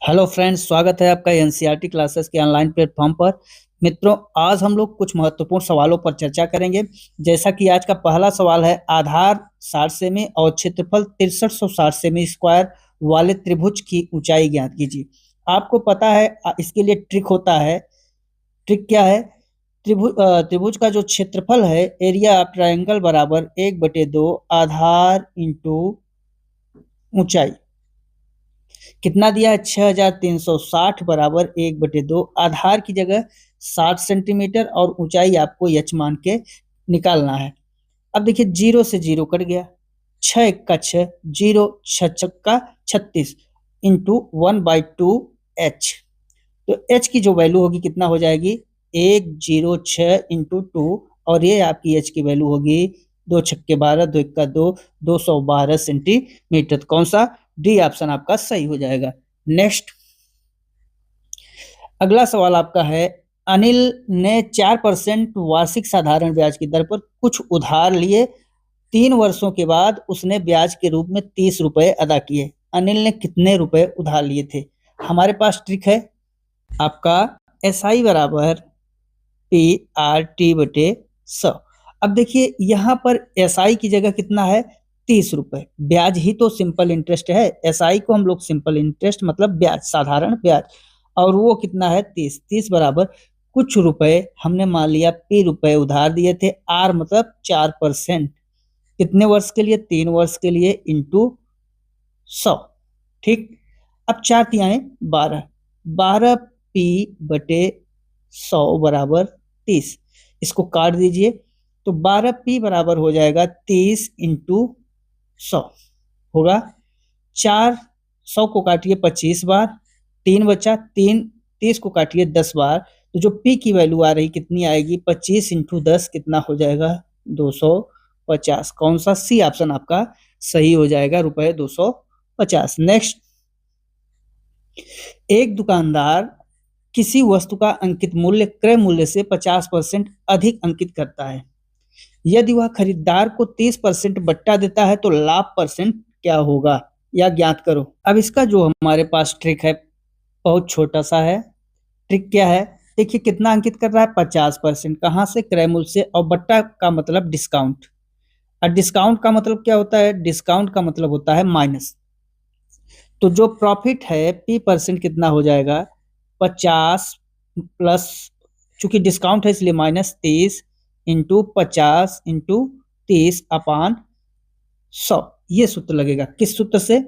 Hello friends, स्वागत है आपका एनसीईआरटी क्लासेस के ऑनलाइन प्लेटफॉर्म पर। मित्रों, आज हम लोग कुछ महत्वपूर्ण सवालों पर चर्चा करेंगे। जैसा कि आज का पहला सवाल है, आधार 60 सेमी और क्षेत्रफल 6360 सेमी स्क्वायर वाले त्रिभुज की ऊंचाई ज्ञात कीजिए। आपको पता है इसके लिए ट्रिक होता है। ट्रिक क्या है? त्रिभुज का जो क्षेत्रफल है, एरिया ऑफ ट्रायंगल बराबर 1/2 आधार इंटू ऊंचाई। कितना दिया है? 6360 बराबर 1/2। आधार की जगह 60 सेंटीमीटर और ऊंचाई आपको एच मान के निकालना है। अब देखिए, 0 से 0 कट गया, 6 1 का 6, 0 6 6 का 36 इंटू 1/2 एच। तो एच की जो वैल्यू होगी कितना हो जाएगी? 106 इंटू 2, और ये आपकी एच की वैल्यू होगी 2 छक्के 12, 2 1 का 2, 212 सेंटीमीटर। कौन सा? डी ऑप्शन आपका सही हो जाएगा। नेक्स्ट, अगला सवाल आपका है, अनिल ने 4% वार्षिक साधारण ब्याज की दर पर कुछ उधार लिए। 3 वर्षों के बाद उसने ब्याज के रूप में 30 रुपए अदा किए। अनिल ने कितने रुपए उधार लिए थे? हमारे पास ट्रिक है आपका, एस आई बराबर पी आर टी बटे 100। अब देखिए, यहाँ पर एस आई की जगह कितना है? 30 रुपए। ब्याज ही तो सिंपल इंटरेस्ट है। एस आई को हम लोग सिंपल इंटरेस्ट मतलब ब्याज, साधारण ब्याज, और वो कितना है? 30। 30 बराबर कुछ रुपए हमने मान लिया पी रुपए उधार दिए थे। आर मतलब 4%। कितने वर्ष के लिए? 3 वर्ष के लिए, इंटू 100। ठीक। अब 4 तिहाई 12, 12 पी बटे 100 बराबर 30। इसको काट दीजिए तो 12 पी बराबर हो जाएगा 30 इंटू 100 होगा। 4 100 को काटिए 25 बार, 3 बचा, 3 30 को काटिए 10 बार, तो जो पी की वैल्यू आ रही कितनी आएगी? 25 इंटू 10 कितना हो जाएगा? 250। कौन सा? सी ऑप्शन आपका सही हो जाएगा, रुपए 250। नेक्स्ट, एक दुकानदार किसी वस्तु का अंकित मूल्य क्रय मूल्य से 50% अधिक अंकित करता है। यदि वह खरीदार को 30% बट्टा देता है तो लाभ परसेंट क्या होगा, या ज्ञात करो। अब इसका जो हमारे पास ट्रिक है बहुत छोटा सा है। ट्रिक क्या है? देखिए, कितना अंकित कर रहा है? 50%। कहाँ से? क्रय मूल्य से। और बट्टा का मतलब डिस्काउंट, और डिस्काउंट का मतलब क्या होता है? डिस्काउंट का मतलब होता है माइनस। तो जो प्रॉफिट है P% कितना हो जाएगा? 50 प्लस, चूंकि डिस्काउंट है इसलिए माइनस 30 इंटू 50 इंटू 30 अपान 100। ये सूत्र लगेगा। किस सूत्र से?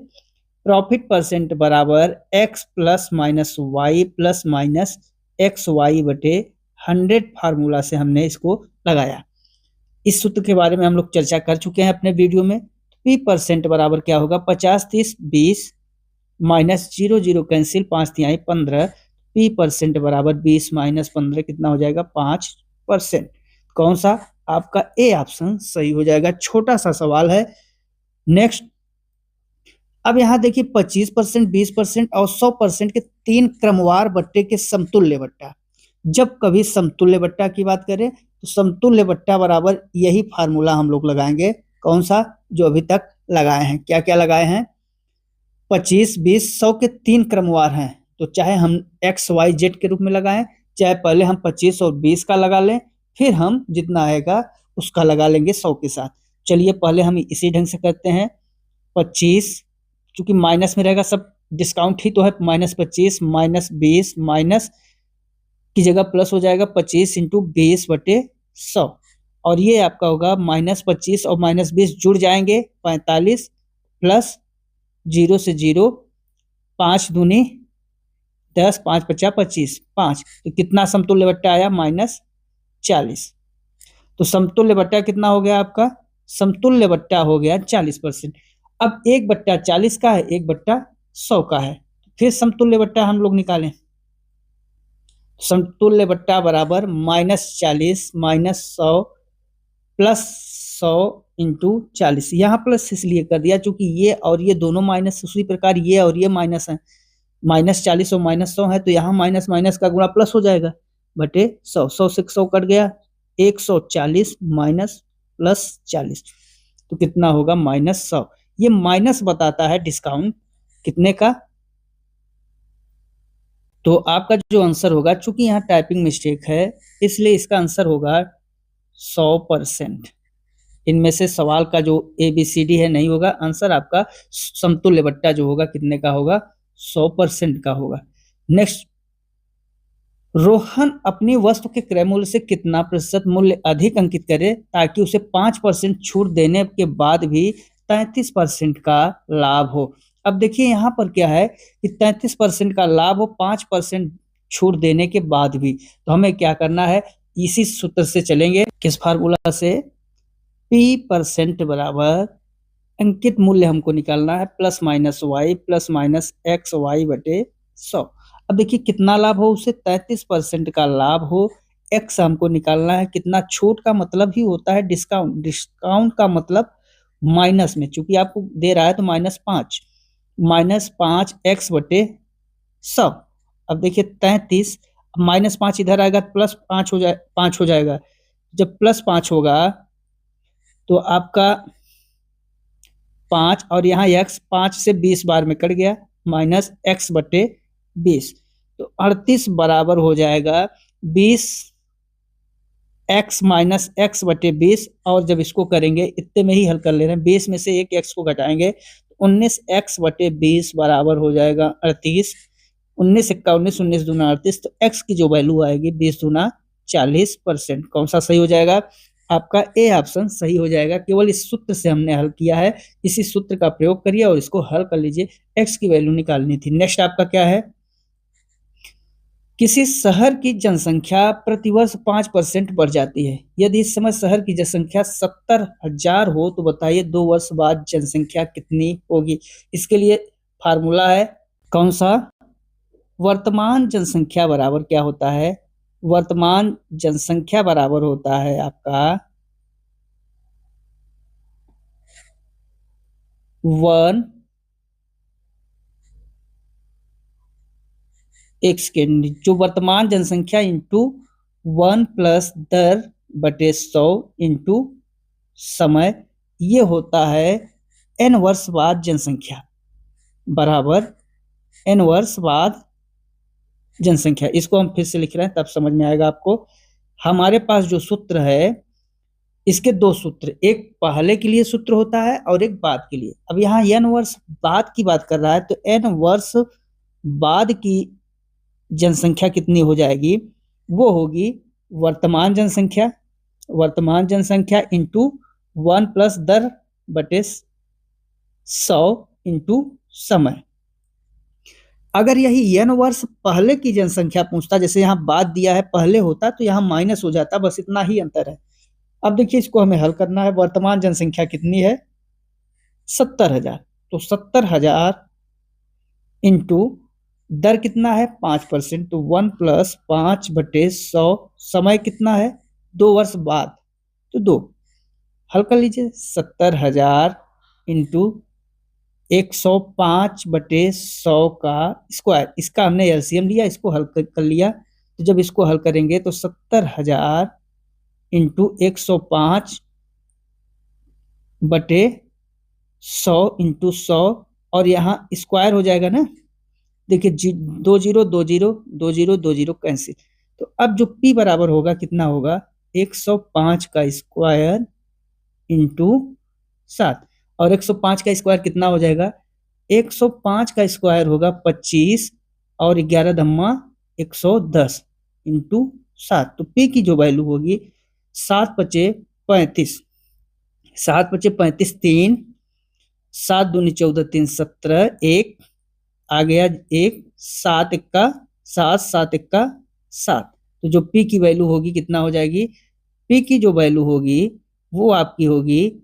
प्रॉफिट परसेंट बराबर x plus minus y plus minus x y बटे 100 फार्मूला से हमने इसको लगाया। इस सूत्र के बारे में हम लोग चर्चा कर चुके हैं अपने वीडियो में। P% बराबर क्या होगा? 50 30 20 माइनस 0 0 कैंसिल, 5 तिहाई 15। P% बराबर 20 माइनस 15 कितना हो जाएगा? 5%। कौन सा? आपका ए ऑप्शन सही हो जाएगा। छोटा सा सवाल है। नेक्स्ट, अब यहाँ देखिए, 25%, 20% और 100% के 3 क्रमवार बट्टे के समतुल्य बट्टा। जब कभी समतुल्य बट्टा की बात करें तो समतुल्य बट्टा बराबर यही फार्मूला हम लोग लगाएंगे। कौन सा? जो अभी तक लगाए हैं। क्या क्या लगाए हैं? 25 20 100 के 3 क्रमवार हैं, तो चाहे हम एक्स वाई जेड के रूप में लगाएं, चाहे पहले हम 25 और 20 का लगा लें, फिर हम जितना आएगा उसका लगा लेंगे 100 के साथ। चलिए पहले हम इसी ढंग से करते हैं। 25, चूंकि माइनस में रहेगा, सब डिस्काउंट ही तो है, -25 -20 माइनस की जगह प्लस हो जाएगा 25 इंटू 20 बटे 100, और ये आपका होगा -25 और -20 जुड़ जाएंगे 45 प्लस 0 से 0, 5 दूनी 10, 5 पचा 25, 5, तो कितना समतुल्य बट्टा आया? -40। तो समतुल्य बट्टा कितना हो गया आपका? समतुल्य बट्टा हो गया 40%। अब 1/40 का है, 1/100 का है, फिर समतुल्य बट्टा हम लोग निकालें। समतुल्य बट्टा बराबर -40 -100 प्लस 100 इंटू 40। यहाँ प्लस इसलिए कर दिया चूंकि ये और ये दोनों माइनस, उसी प्रकार ये और ये माइनस है। -40 और -100 है, तो यहाँ माइनस माइनस का गुणा प्लस हो जाएगा बटे 100। 100 से 100 कट गया, 140 माइनस प्लस 40, तो कितना होगा? -100। ये माइनस बताता है डिस्काउंट कितने का? तो आपका जो आंसर होगा, चूंकि यहाँ टाइपिंग मिस्टेक है इसलिए इसका आंसर होगा 100%। इनमें से सवाल का जो ABCD है नहीं होगा, आंसर आपका समतुल्य बट्टा जो होगा कितने का होगा, 100% का होगा। नेक्स्ट, रोहन अपनी वस्तु के क्रय मूल्य से कितना प्रतिशत मूल्य अधिक अंकित करे ताकि उसे 5% छूट देने के बाद भी 33% का लाभ हो। अब देखिए यहाँ पर क्या है कि 33% का लाभ हो 5% छूट देने के बाद भी, तो हमें क्या करना है, इसी सूत्र से चलेंगे। किस फार्मूला से, P% बराबर अंकित मूल्य हमको निकालना है plus minus y plus minus x y बटे 100। अब देखिए कितना लाभ हो, उसे 33% का लाभ हो, एक्स हमको निकालना है कितना, छूट का मतलब ही होता है डिस्काउंट, डिस्काउंट का मतलब माइनस में, चूंकि आपको दे रहा है तो -5 एक्स बटे 100। अब देखिए 33 -5 इधर आएगा +5 हो जाए, 5 हो जाएगा। जब +5 होगा तो आपका 5 और यहाँ x 5 से 20 बार में कट गया, माइनस एक्स बटे 20, तो 38 बराबर हो जाएगा 20 x माइनस एक्स बटे 20। और जब इसको करेंगे इतने में ही हल कर ले रहे हैं, 20 में से एक x को घटाएंगे तो 19x बटे 20 बराबर हो जाएगा 38। 19 एक्का 19, 19 दूना 38, तो x की जो वैल्यू आएगी 20 दूना 40%। कौन सा सही हो जाएगा, आपका ए ऑप्शन सही हो जाएगा। केवल इस सूत्र से हमने हल किया है, इसी सूत्र का प्रयोग करिए और इसको हल कर लीजिए, x की वैल्यू निकालनी थी। नेक्स्ट आपका क्या है, किसी शहर की जनसंख्या प्रतिवर्ष 5% बढ़ जाती है। यदि इस समय शहर की जनसंख्या 70,000 हो तो बताइए 2 वर्ष बाद जनसंख्या कितनी होगी। इसके लिए फार्मूला है कौन सा, वर्तमान जनसंख्या बराबर क्या होता है, वर्तमान जनसंख्या बराबर होता है आपका 1 एक्स के, जो वर्तमान जनसंख्या इंटू 1 प्लस दर बटे 100 इंटू समय, ये होता है n वर्ष बाद जनसंख्या बराबर n वर्ष बाद जनसंख्या। इसको हम फिर से लिख रहे हैं तब समझ में आएगा आपको। हमारे पास जो सूत्र है इसके दो सूत्र, एक पहले के लिए सूत्र होता है और एक बाद के लिए। अब यहाँ n वर्ष बाद की बात कर रहा है तो n वर्ष बाद की जनसंख्या कितनी हो जाएगी, वो होगी वर्तमान जनसंख्या, वर्तमान जनसंख्या इंटू 1 प्लस दर बटे 100 इंटू समय। अगर यही n वर्ष पहले की जनसंख्या पूछता, जैसे यहाँ बाद दिया है पहले होता तो यहाँ माइनस हो जाता, बस इतना ही अंतर है। अब देखिए इसको हमें हल करना है, वर्तमान जनसंख्या कितनी है 70,000, तो 70,000 इंटू दर कितना है 5%, तो 1 प्लस 5 बटे 100, समय कितना है 2 वर्ष बाद, तो 2, हल कर लीजिए 70,000 इंटू 105 बटे 100 का स्क्वायर, इसका हमने एलसीएम लिया, इसको हल कर लिया। तो जब इसको हल करेंगे तो 70,000 इंटू 105 बटे 100 इंटू 100, और यहाँ स्क्वायर हो जाएगा ना, देखिए 2 zero 2 zero 2 zero 2 zero cancel. तो अब जो P बराबर होगा कितना होगा, 105 का स्क्वायर इंटू 7, और 105 का स्क्वायर कितना हो जाएगा, 105 का स्क्वायर होगा 25 और 11 धम्मा 110 इंटू 7, तो P की जो वैल्यू होगी 7 पचे 35, 7 पचे 35, 3, 7 दूनी 14, 3 17, 1 आ गया 1, 7 एक्का 7, 7 एक्का 7, तो जो P की वैल्यू होगी कितना हो जाएगी, P की जो वैल्यू होगी वो आपकी होगी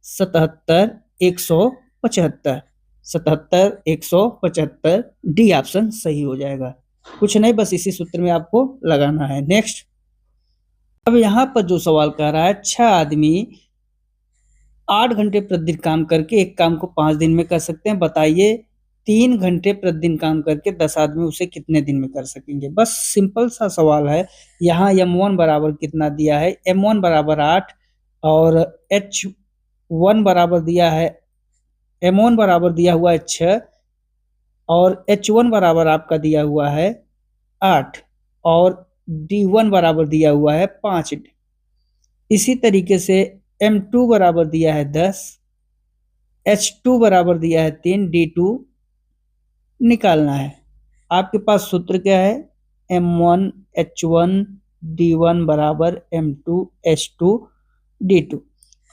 77,175, 77,175, डी ऑप्शन सही हो जाएगा। कुछ नहीं, बस इसी सूत्र में आपको लगाना है। नेक्स्ट, अब यहाँ पर जो सवाल कह रहा है 6 आदमी 8 घंटे प्रतिदिन काम करके एक काम को 5 दिन में कर सकते हैं, बताइए 3 घंटे प्रतिदिन काम करके 10 आदमी उसे कितने दिन में कर सकेंगे। बस सिंपल सा सवाल है। यहाँ m1 बराबर कितना दिया है, m1 बराबर 8 और h1 बराबर दिया है, m1 बराबर दिया हुआ है 6 और h1 बराबर आपका दिया हुआ है 8 और D1 बराबर दिया हुआ है 5। इसी तरीके से M2 बराबर दिया है 10, H2 बराबर दिया है 3, D2 निकालना है। आपके पास सूत्र क्या है? M1 H1 D1 बराबर M2 H2 D2,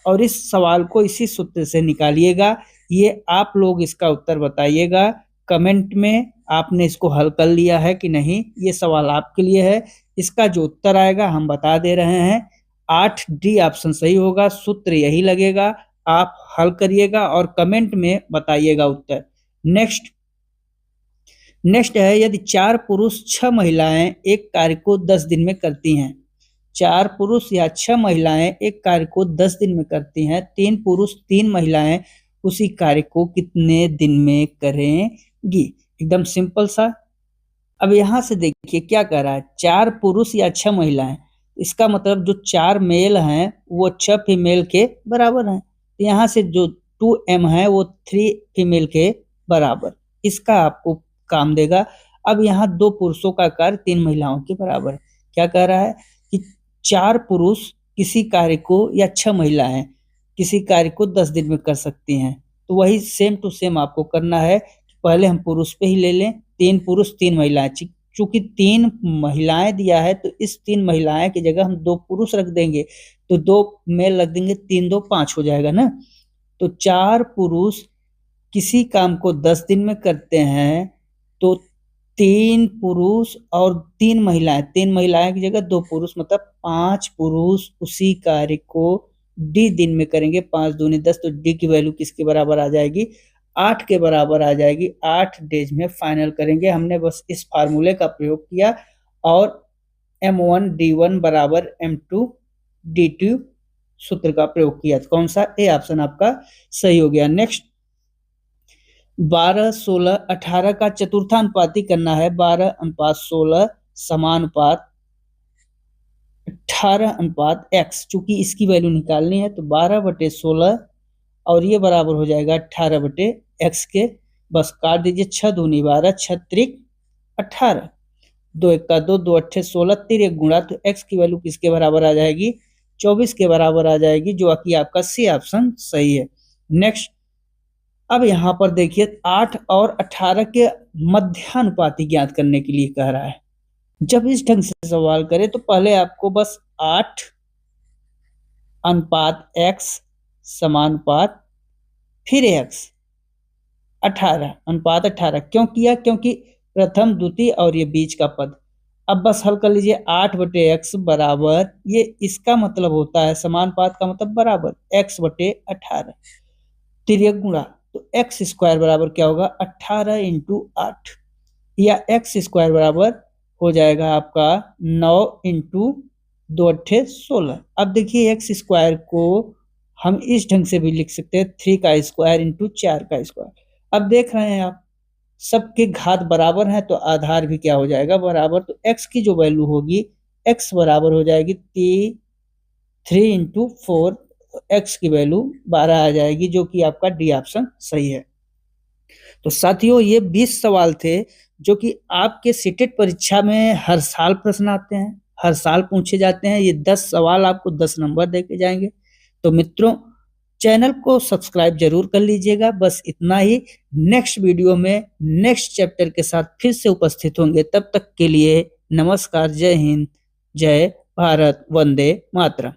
और इस सवाल को इसी सूत्र से निकालिएगा। ये आप लोग इसका उत्तर बताइएगा कमेंट में, आपने इसको हल कर लिया है कि नहीं। ये सवाल आपके लिए है। इसका जो उत्तर आएगा हम बता दे रहे हैं, 8D ऑप्शन सही होगा। सूत्र यही लगेगा, आप हल करिएगा और कमेंट में बताइएगा उत्तर। नेक्स्ट है, यदि 4 पुरुष 6 महिलाएं एक कार्य को 10 दिन में करती हैं। 4 पुरुष या 6 महिलाएं एक कार्य को 10 दिन में करती हैं, 3 पुरुष 3 महिलाएं उसी कार्य को कितने दिन में करेंगी? एकदम सिंपल सा। अब यहां से देखिए क्या कह रहा है, 4 पुरुष या 6 महिलाएं, इसका मतलब जो 4 मेल हैं वो 6 फीमेल के बराबर हैं। तो यहाँ से जो 2M है वो 3 फीमेल के बराबर, इसका आपको काम देगा। अब यहाँ 2 पुरुषों का कार्य 3 महिलाओं के बराबर है। क्या कह रहा है कि 4 पुरुष किसी कार्य को या 6 महिलाएं किसी कार्य को 10 दिन में कर सकती हैं। तो वही सेम टू सेम आपको करना है। पहले हम पुरुष पे ही ले लें, 3 पुरुष 3 महिलाएं। चूंकि 3 महिलाएं दिया है तो इस 3 महिलाएं की जगह हम 2 पुरुष रख देंगे, तो 2 मेल रख देंगे, 3 2 5 हो जाएगा ना। तो 4 पुरुष किसी काम को 10 दिन में करते हैं, तो 3 पुरुष और 3 महिलाएं की जगह 2 पुरुष, मतलब 5 पुरुष उसी कार्य को D दिन में करेंगे। 5 दूनी 10, तो D की वैल्यू किसके बराबर आ जाएगी? 8 के बराबर आ जाएगी। 8 डेज में फाइनल करेंगे। हमने बस इस फार्मूले का प्रयोग किया और M1 D1 बराबर M2 D2 सूत्र का प्रयोग किया। तो कौन सा? ए ऑप्शन आपका सही हो गया। नेक्स्ट, 12, 16, 18 का चतुर्थानुपाती करना है। 12:16 समानुपात 18:x। चूंकि इसकी वैल्यू निकालनी है तो 12/16 और ये बराबर हो जाएगा 18/x के। बस काट दीजिए, 6 दूनी 12, 6 त्रिक 18, 2 1 का 2, 2 8 16, 3 गुणा, तो x की वैल्यू किसके बराबर आ जाएगी? 24 के बराबर आ जाएगी, जो कि आपका सी ऑप्शन सही है। नेक्स्ट, अब यहाँ पर देखिए 8 और 18 के मध्यानुपाती ज्ञात करने के लिए कह रहा है। जब इस ढंग से सवाल करें तो पहले आपको बस 8 अनुपात x समानुपात फिर x 18 अनुपात 18 क्यों किया? क्योंकि प्रथम द्वितीय और ये बीच का पद। अब बस हल कर लीजिए, 8/x बराबर, ये इसका मतलब होता है समानुपात का मतलब बराबर, x/18 तिर्यक गुणा, तो x स्क्वायर बराबर क्या होगा? 18 × 8, या x स्क्वायर बराबर हो जाएगा आपका 9 × 2 8 16। अब देखिए x स्क्वायर को हम इस ढंग से भी लिख सकते हैं, 3 का स्क्वायर × 4 का स्क्वायर। अब देख रहे हैं आप, सबके घात बराबर हैं तो आधार भी क्या हो जाएगा? बराबर। तो x की जो वैल्यू होगी, x बराबर हो जाएगी 3 × 4, x की वैल्यू 12 आ जाएगी, जो कि आपका डी ऑप्शन सही है। तो साथियों, ये 20 सवाल थे जो कि आपके सीटेट परीक्षा में हर साल प्रश्न आते हैं, हर साल पूछे जाते हैं। ये 10 सवाल आपको 10 नंबर देके जाएंगे। तो मित्रों, चैनल को सब्सक्राइब जरूर कर लीजिएगा। बस इतना ही। नेक्स्ट वीडियो में नेक्स्ट चैप्टर के साथ फिर से उपस्थित होंगे। तब तक के लिए नमस्कार, जय हिंद, जय भारत, वंदे मातरम।